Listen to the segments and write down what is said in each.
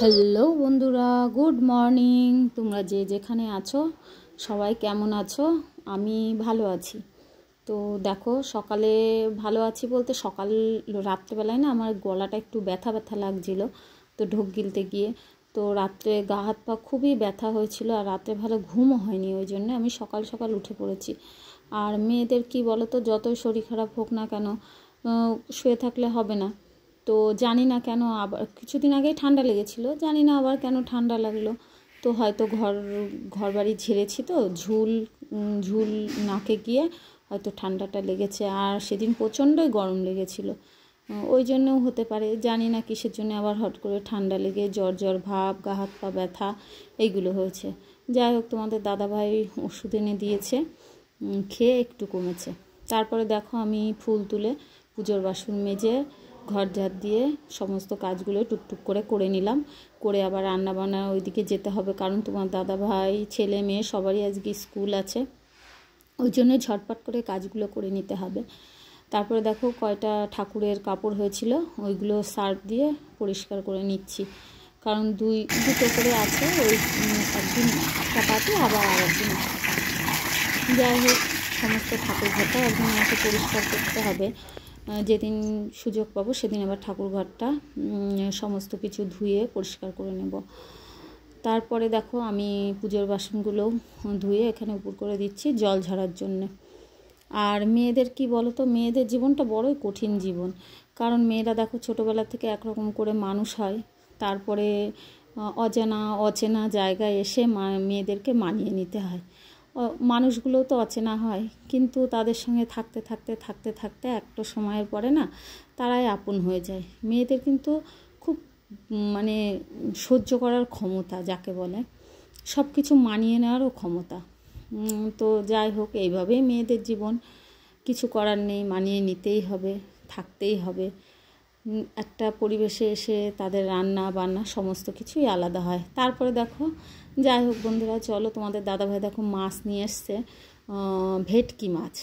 Hello বন্ধুরা, good morning. তোমরা যে যেখানে আছো সবাই কেমন আছো? আমি ভালো আছি। তো দেখো, সকালে ভালো আছি বলতে রাত্রেবেলায় না আমার গলাটা একটু ব্যথা ব্যথা লাগছিল, তো ঢোক গিলতে গিয়ে তো রাত্রে গা হাত পা খুবই ব্যথা হয়েছিল, আর রাত্রে ভালো ঘুমও হয়নি, ওই জন্য আমি সকাল সকাল উঠে পড়েছি। আর মেয়েদের কি বলো তো, যতই শরীর খারাপ হোক না কেন শুয়ে থাকলে হবে না। তো জানি না কেন আবার কিছুদিন আগেই ঠান্ডা লেগেছিল, জানি না আবার কেন ঠান্ডা লাগলো। তো হয়তো ঘর বাড়ি ঝেড়েছি, তো ঝুল ঝুল নাকে গিয়ে হয়তো ঠান্ডাটা লেগেছে। আর সেদিন প্রচণ্ডই গরম লেগেছিল, ওই জন্যও হতে পারে, জানি না কিসের জন্য আবার হট করে ঠান্ডা লেগে জ্বর জ্বর ভাব, গা হাত পা ব্যথা এইগুলো হয়েছে। যাই হোক, তোমাদের দাদাভাই ওষুধ এনে দিয়েছে, খেয়ে একটু কমেছে। তারপরে দেখো, আমি ফুল তুলে পুজোর বাসন মেজে ঘর ঝাড় দিয়ে সমস্ত কাজগুলো টুকটুক করে নিলাম। করে আবার রান্নাবান্না ওইদিকে যেতে হবে, কারণ তোমার দাদাভাই ছেলে মেয়ে সবারই আজকে স্কুল আছে, ওই জন্য ঝটপট করে কাজগুলো করে নিতে হবে। তারপরে দেখো, কয়টা ঠাকুরের কাপড় হয়েছিল ওইগুলো সার্ফ দিয়ে পরিষ্কার করে নিচ্ছি, কারণ দুটো করে আছে, ওই একদিন একটা পাতে আবার আরেকদিন একটা পাতে। যাই হোক, সমস্ত ঠাকুর ঘরটা একদিন আমাকে পরিষ্কার করতে হবে। যেদিন সুযোগ পাবো সেদিন আবার ঠাকুর ঘরটা সমস্ত কিছু ধুয়ে পরিষ্কার করে নেব। তারপরে দেখো, আমি পুজোর বাসনগুলো ধুয়ে এখানে উপর করে দিচ্ছি জল ঝরার জন্যে। আর মেয়েদের কি বলো তো, মেয়েদের জীবনটা বড়ই কঠিন জীবন, কারণ মেয়েরা দেখো ছোটোবেলা থেকে একরকম করে মানুষ হয়, তারপরে অচেনা জায়গায় এসে মেয়েদেরকে মানিয়ে নিতে হয়। মানুষগুলো তো অচেনা হয়, কিন্তু তাদের সঙ্গে থাকতে থাকতে থাকতে থাকতে একটা সময়ের পরে না তারাই আপন হয়ে যায়। মেয়েদের কিন্তু খুব মানে সহ্য করার ক্ষমতা যাকে বলে, সব কিছু মানিয়ে নেওয়ারও ক্ষমতা। তো যাই হোক, এইভাবেই মেয়েদের জীবন, কিছু করার নেই, মানিয়ে নিতেই হবে, থাকতেই হবে। একটা পরিবেশে এসে তাদের রান্না বান্না সমস্ত কিছুই আলাদা হয়। তারপরে দেখো, যাই হোক বন্ধুরা, চলো, তোমাদের দাদাভাই দেখো মাছ নিয়ে এসছে, ভেটকি মাছ।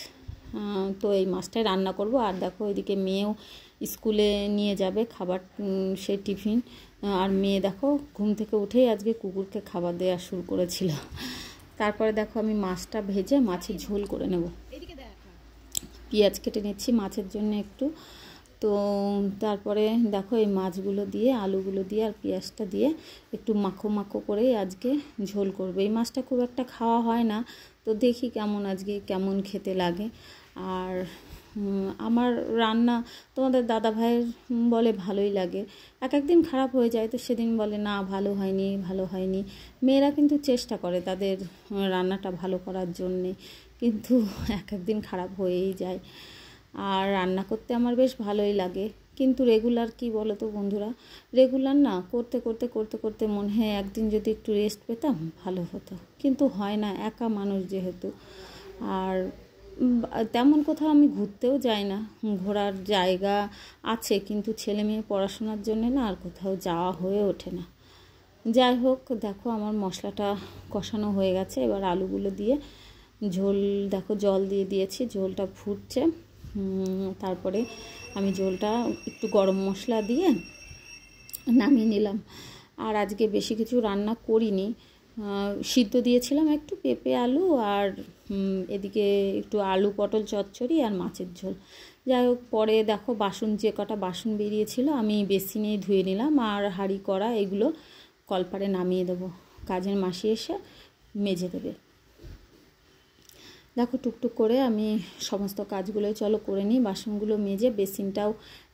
তো এই মাছটাই রান্না করব। আর দেখো, এদিকে মেয়েও স্কুলে নিয়ে যাবে খাবার, সে টিফিন। আর মেয়ে দেখো ঘুম থেকে উঠেই আজকে কুকুরকে খাবার দেওয়া শুরু করেছিল। তারপরে দেখো, আমি মাছটা ভেজে মাছের ঝোল করে নেব। পেঁয়াজ কেটে নিচ্ছি মাছের জন্য একটু। তো তারপরে দেখো, এই মাছগুলো দিয়ে আলুগুলো দিয়ে আর পেঁয়াজটা দিয়ে একটু মাখো মাখো করে আজকে ঝোল করবে। এই মাছটা খুব একটা খাওয়া হয় না, তো দেখি কেমন খেতে লাগে। আর আমার রান্না তোমাদের দাদাভাইয়ের বলে ভালোই লাগে, একদিন খারাপ হয়ে যায়, তো সেদিন বলে না ভালো হয়নি। মেয়েরা কিন্তু চেষ্টা করে তাদের রান্নাটা ভালো করার জন্যে, কিন্তু একদিন খারাপ হয়েই যায়। আর রান্না করতে আমার বেশ ভালোই লাগে, কিন্তু রেগুলার কি বলো তো বন্ধুরা, রেগুলার না করতে করতে করতে করতে মনে হয় একদিন যদি একটু রেস্ট পেতাম ভালো হতো, কিন্তু হয় না, একা মানুষ যেহেতু। আর তেমন কোথাও আমি ঘুরতেও যাই না, ঘোরার জায়গা আছে কিন্তু ছেলে মেয়ে পড়াশোনার জন্য না আর কোথাও যাওয়া হয়ে ওঠে না। যাই হোক, দেখো আমার মশলাটা কষানো হয়ে গেছে, এবার আলুগুলো দিয়ে ঝোল, দেখো জল দিয়ে দিয়েছি, ঝোলটা ফুটছে। তারপরে আমি ঝোলটা একটু গরম মশলা দিয়ে নামিয়ে নিলাম। আর আজকে বেশি কিছু রান্না করিনি, সিদ্ধ দিয়েছিলাম একটু পেঁপে আলু, আর এদিকে একটু আলু পটল চচ্চড়ি আর মাছের ঝোল। যাই হোক, পরে দেখো যে কটা বাসন বেরিয়েছিল আমি বেসিনেই ধুয়ে নিলাম, আর হাঁড়ি কড়া এগুলো কলপারে নামিয়ে দেবো, কাজের মাসি এসে মেজে দেবে। দেখো, টুকটুক করে আমি সমস্ত কাজগুলোই চলো করে নিই, বাসনগুলো মেজে বেসিনটাও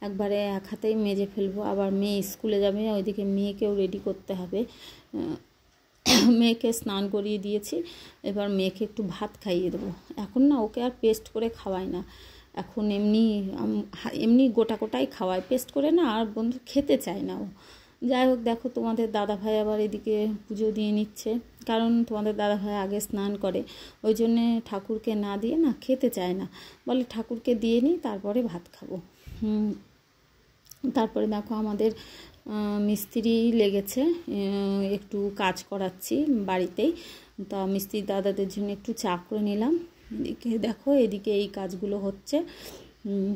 একবারে এক হাতেই মেজে ফেলবো। আবার মেয়ে স্কুলে যাবে, ওইদিকে মেয়েকেও রেডি করতে হবে। মেয়েকে স্নান করিয়ে দিয়েছি, এবার মেয়েকে একটু ভাত খাইয়ে দেবো। এখন না ওকে আর পেস্ট করে খাওয়াই না, এখন এমনি গোটাই খাওয়াই, পেস্ট করে না, আর বন্ধু খেতে চায় না ও। যাই হোক, দেখো তোমাদের দাদাভাই আবার এদিকে পুজো দিয়ে নিচ্ছে, কারণ তোমাদের দাদাভাই আগে স্নান করে, ওই জন্যে ঠাকুরকে না দিয়ে না খেতে চায় না, বলে ঠাকুরকে দিয়ে নিই তারপরে ভাত খাবো। তারপরে দেখো, আমাদের মিস্ত্রি লেগেছে, একটু কাজ করাচ্ছি বাড়িতেই, তা মিস্ত্রি দাদাদের জন্য একটু চা করে নিলাম। এদিকে দেখো, এদিকে এই কাজগুলো হচ্ছে,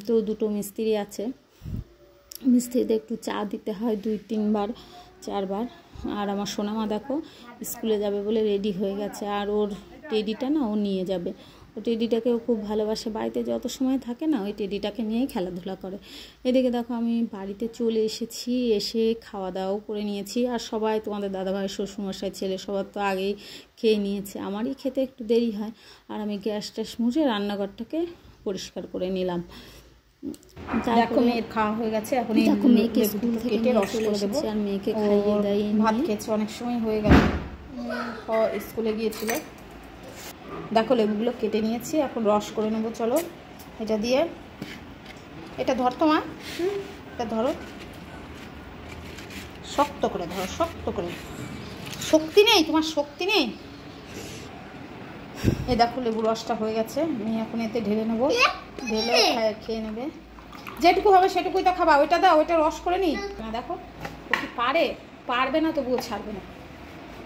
তো দুটো মিস্ত্রি আছে, মিস্ত্রিদের একটু চা দিতে হয় 2-3 বার, 4বার। আর আমার সোনামা দেখো স্কুলে যাবে বলে রেডি হয়ে গেছে, আর ওর টেডিটা না ও নিয়ে যাবে। ও টেডিটাকেও খুব ভালোবাসে, বাড়িতে যত সময় থাকে না ওই টেডিটাকে নিয়েই খেলাধুলা করে। এদিকে দেখো আমি বাড়িতে চলে এসেছি, এসে খাওয়া দাওয়াও করে নিয়েছি। আর সবাই তোমাদের দাদাভাই, শ্বশুরমশাই, ছেলে সবার তো আগেই খেয়ে নিয়েছে, আমারই খেতে একটু দেরি হয়। আর আমি গ্যাস ট্যাস মুছে রান্নাঘরটাকে পরিষ্কার করে নিলাম। দেখো মেয়ের খাওয়া হয়ে গেছে, এখন এই মেয়েকে স্কুল থেকে কেটে রস করে দেবো। আর মেয়েকে খাইয়ে দাইয়ে ভাত খেয়েছে, অনেক সময় হয়ে গেল, স্কুলে গিয়েছিল। দেখো লেবুগুলো কেটে নিয়েছি, এখন রস করে নেবো। চলো এটা দিয়ে, এটা ধর তো মা, এটা ধরো, শক্ত করে ধরো, শক্ত করে। শক্তি নেই তোমার, শক্তি নেই। এই দেখো লেবু রসটা হয়ে গেছে, আমি এখন এতে ঢেলে নেবো, ঢেলে খেয়ে নেবে। যেটুকু হবে সেটুকুই তো খাবা। ওইটা দাও, ওইটা রস করে নি না। দেখো ও কি পারবে না, তবুও ছাড়বে না।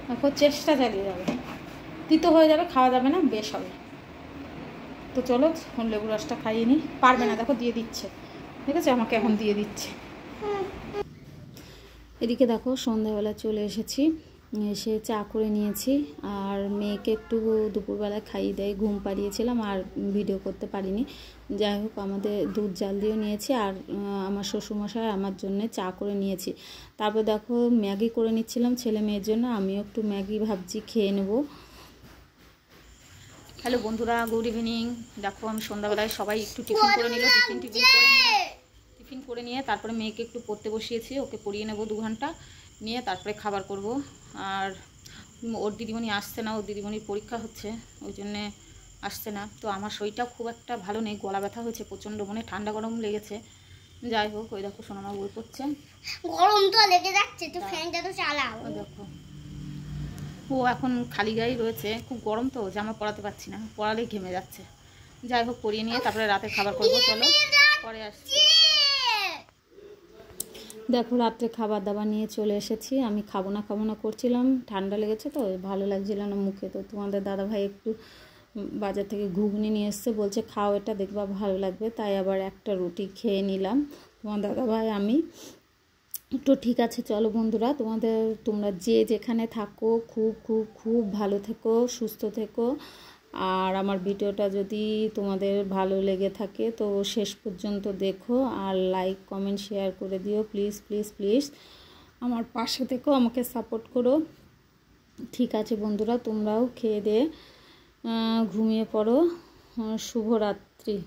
দেখো চেষ্টা চালিয়ে যাবে, তিতো হয়ে যাবে, খাওয়া যাবে না, বেশ হবে। তো চলো এখন লেবু রসটা খাইয়ে নিই। পারবে না, দেখো দিয়ে দিচ্ছে, ঠিক আছে, আমাকে এখন দিয়ে দিচ্ছে। এদিকে দেখো সন্ধ্যাবেলা চলে এসেছি, এসে চা করে নিয়েছি। আর মেয়েকে একটু দুপুরবেলা খাইয়ে দেয়, ঘুম পাড়িয়েছিলাম আর ভিডিও করতে পারিনি। যাই হোক আমাদের দুধ জাল দিয়েও নিয়েছি, আর আমার শ্বশুরমশাই আমার জন্য চা করে নিয়েছি। তারপর দেখো ম্যাগি করে নিচ্ছিলাম ছেলে মেয়ের জন্য, আমিও একটু ম্যাগি ভাবছি খেয়ে নেব। হ্যালো বন্ধুরা, গুড ইভিনিং। দেখো আমি সন্ধ্যাবেলায় সবাই একটু টিফিন করে নিল, টিফিন করে নিয়ে তারপরে মেয়েকে একটু পড়তে বসিয়েছি, ওকে পড়িয়ে নেব 2 ঘন্টা, নিয়ে তারপরে খাবার করব। আর ওর দিদিমণি আসছে না, ওর দিদিমণির পরীক্ষা হচ্ছে, ওই জন্যে আসছে না। তো আমার শরীরটাও খুব একটা ভালো নেই, গলা ব্যথা হয়েছে প্রচণ্ড, মনে ঠান্ডা গরম লেগেছে। যাই হোক ওই দেখো সোনামা বই পড়ছে, গরম তো লেগে যাচ্ছে, তো ফ্যানটা তো চালাও। দেখো ও এখন খালি গায়ে রয়েছে, খুব গরম তো, জামা পরাতে পারছি না, পরালেই ঘেমে যাচ্ছে। যাই হোক পরিয়ে নিয়ে তারপরে রাতে খাবার করবো। চলো পরে আসছি। দেখো রাত্রে খাবার দাবার নিয়ে চলে এসেছি। আমি খাবো না করছিলাম, ঠান্ডা লেগেছে তো ভালো লাগছিল না মুখে। তো তোমাদের দাদাভাই একটু বাজার থেকে ঘুগনি নিয়ে এসছে, বলছে খাও এটা, দেখবা ভালো লাগবে। তাই আবার একটা রুটি খেয়ে নিলাম। তোমার দাদাভাই আমি তো ঠিক আছে। চলো বন্ধুরা, তোমরা যে যেখানে থাকো খুব খুব খুব ভালো থেকো, সুস্থ থেকো। আর আমার ভিডিওটা যদি তোমাদের ভালো লেগে থাকে তো শেষ পর্যন্ত দেখো, আর লাইক কমেন্ট শেয়ার করে দিও প্লিজ প্লিজ প্লিজ। আমার পাশে থেকো, আমাকে সাপোর্ট করো। ঠিক আছে বন্ধুরা, তোমরাও খেয়ে দিয়ে ঘুমিয়ে পড়ো। শুভরাত্রি।